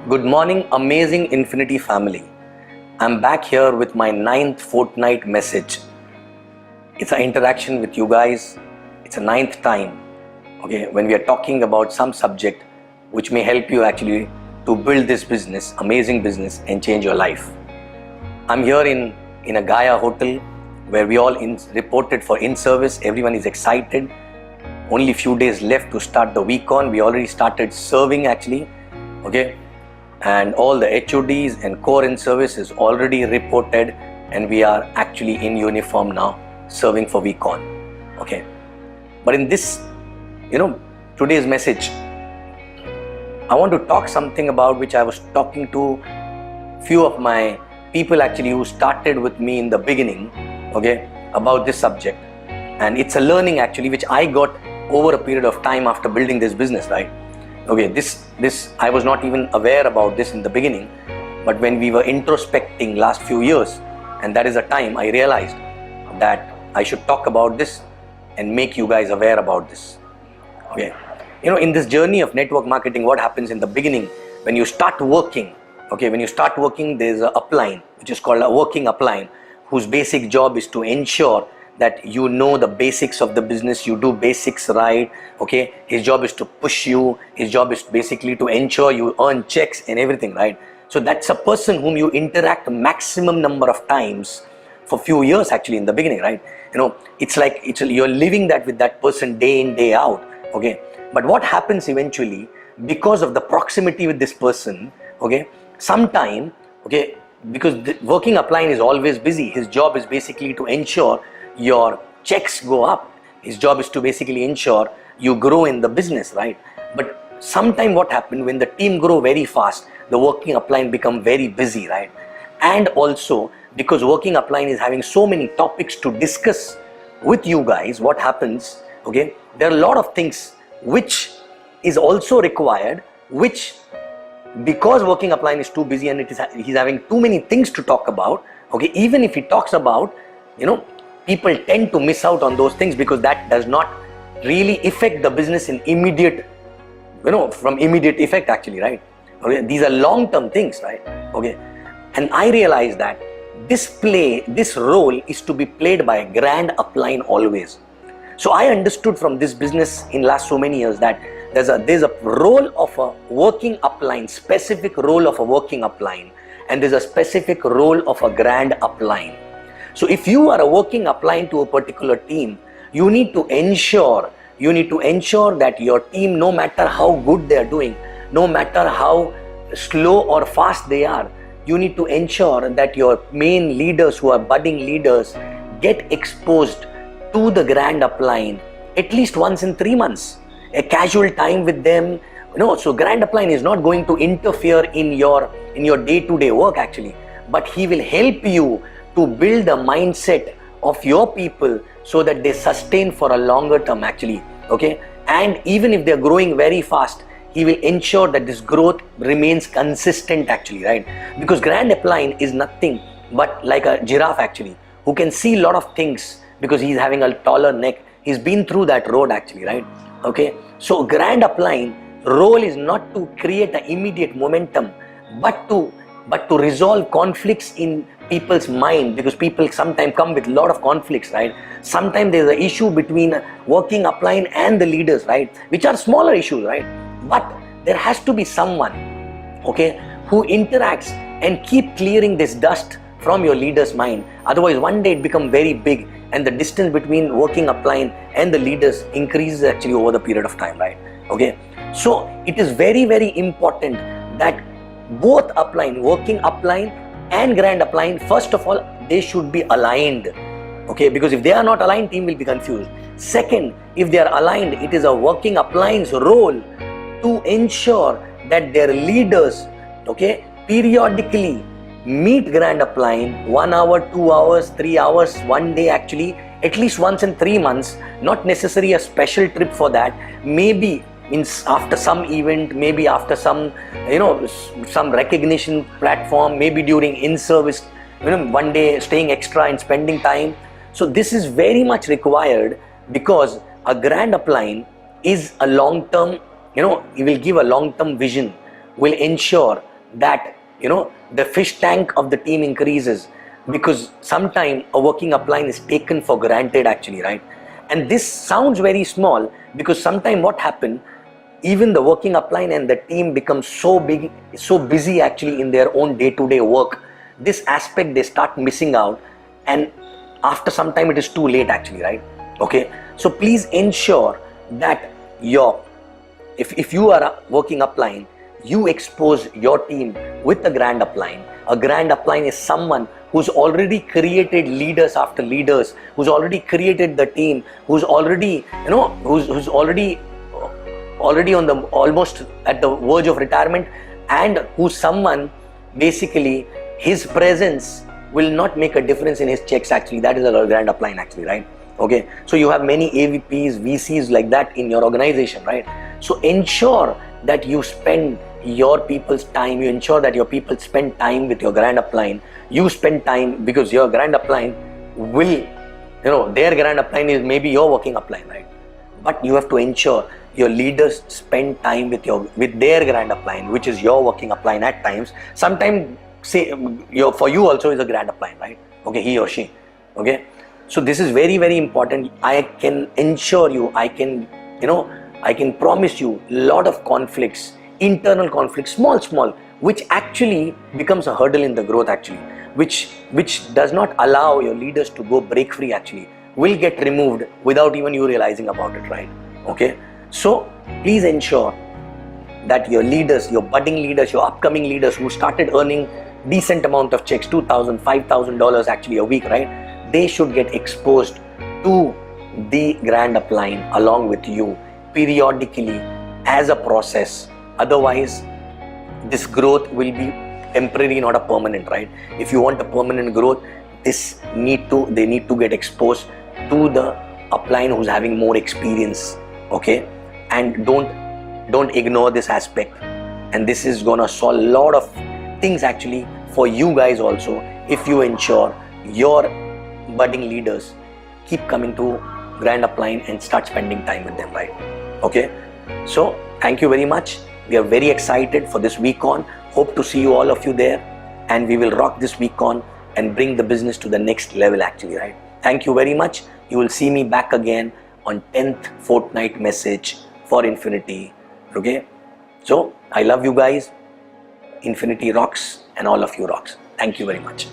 Good morning, amazing Infiniti family. I'm back here with my 9th fortnight message. It's an interaction with you guys. It's a 9th time, okay, when we are talking about some subject which may help you actually to build this business, amazing business, and change your life. I'm here in a Gaia hotel where we all reported for in-service. Everyone is excited. Only few days left to start the week on. We already started serving actually, okay? And all the HODs and core in-service is already reported, and we are actually in uniform now serving for week on, okay? But in this, today's message, I want to talk something about which I was talking to few of my people actually who started with me in the beginning, okay, about this subject. And it's a learning actually which I got over a period of time after building this business, right? Okay, this I was not even aware about this in the beginning, but when we were introspecting last few years, and that is a time I realized that I should talk about this and make you guys aware about this. Okay, in this journey of network marketing, what happens in the beginning when you start working? Okay, when you start working, there's a upline which is called a working upline, whose basic job is to ensure that you know the basics of the business, you do basics right, okay? His job is to push you, his job is basically to ensure you earn checks and everything, right? So that's a person whom you interact maximum number of times for few years actually in the beginning, right? It's like you're living that with that person day in, day out, okay? But what happens eventually, because of the proximity with this person, okay, sometime, okay, because the working upline is always busy, his job is basically to ensure your checks go up. His job is to basically ensure you grow in the business, right? But sometime what happened when the team grow very fast, the working upline become very busy, right? And also because working upline is having so many topics to discuss with you guys, what happens, okay, there are a lot of things which is also required, which because working upline is too busy and he's having too many things to talk about, okay, even if he talks about, people tend to miss out on those things because that does not really affect the business in immediate, from immediate effect actually, right? Okay, these are long-term things, right? Okay, and I realized that this role is to be played by a grand upline always. So I understood from this business in last so many years that there's a role of a working upline, specific role of a working upline, and there's a specific role of a grand upline. So if you are a working upline to a particular team, you need to ensure that your team, no matter how good they are doing, no matter how slow or fast they are, you need to ensure that your main leaders who are budding leaders get exposed to the grand upline at least once in 3 months, a casual time with them. So grand upline is not going to interfere in your day-to-day work actually, but he will help you to build a mindset of your people so that they sustain for a longer term actually, okay? And even if they're growing very fast, he will ensure that this growth remains consistent actually, right? Because grand upline is nothing but like a giraffe actually, who can see a lot of things because he's having a taller neck. He's been through that road actually, right? Okay, so grand upline role is not to create an immediate momentum, but to resolve conflicts in people's mind, because people sometimes come with a lot of conflicts, right? Sometimes there's an issue between working upline and the leaders, right? Which are smaller issues, right? But there has to be someone, okay, who interacts and keep clearing this dust from your leader's mind. Otherwise, one day it becomes very big and the distance between working upline and the leaders increases actually over the period of time, right? Okay, so it is very, very important that both upline, working upline and grand upline, first of all, they should be aligned, okay? Because if they are not aligned, team will be confused. Second, if they are aligned, it is a working upline's role to ensure that their leaders, okay, periodically meet grand upline 1 hour, 2 hours, 3 hours, 1 day actually, at least once in 3 months, not necessarily a special trip for that, maybe after some event, maybe after some some recognition platform, maybe during in-service, 1 day staying extra and spending time. So this is very much required because a grand upline is a long-term, he will give a long-term vision, will ensure that the fish tank of the team increases, because sometimes a working upline is taken for granted actually, right? And this sounds very small, because sometimes what happens, even the working upline and the team becomes so busy actually in their own day-to-day work, this aspect they start missing out, and after some time it is too late actually, right? Okay, so please ensure that if you are a working upline, you expose your team with a grand upline. A grand upline is someone who's already created leaders after leaders, who's already created the team, who's already who's already on the almost at the verge of retirement, and who's someone basically his presence will not make a difference in his checks actually. That is a grand upline actually, right? Okay, so you have many AVPs, VCs like that in your organization, right? So ensure that you spend your people's time, you ensure that your people spend time with your grand upline. You spend time, because your grand upline will, their grand upline is maybe your working upline, right? But you have to ensure your leaders spend time with their grand upline, which is your working upline at times. Sometimes, say, for you also is a grand upline, right? Okay, he or she. Okay, so this is very, very important. I can ensure you, I can promise you a lot of conflicts, internal conflicts, small, which actually becomes a hurdle in the growth actually, which does not allow your leaders to go break free actually, will get removed without even you realizing about it, right? Okay, so please ensure that your leaders, your budding leaders, your upcoming leaders who started earning decent amount of checks, $2,000, $5,000 actually a week, right? They should get exposed to the grand upline along with you periodically as a process. Otherwise, this growth will be temporary, not a permanent, right? If you want a permanent growth, they need to get exposed to the upline who's having more experience. Okay, and don't ignore this aspect, and this is gonna solve a lot of things actually for you guys also, if you ensure your budding leaders keep coming to grand upline and start spending time with them, right? Okay, so thank you very much. We are very excited for this week on. Hope to see you, all of you there, and we will rock this week on and bring the business to the next level actually, right? Thank you very much. You will see me back again on 10th fortnight message for Infiniti. Okay, so I love you guys. Infiniti rocks, and all of you rocks. Thank you very much.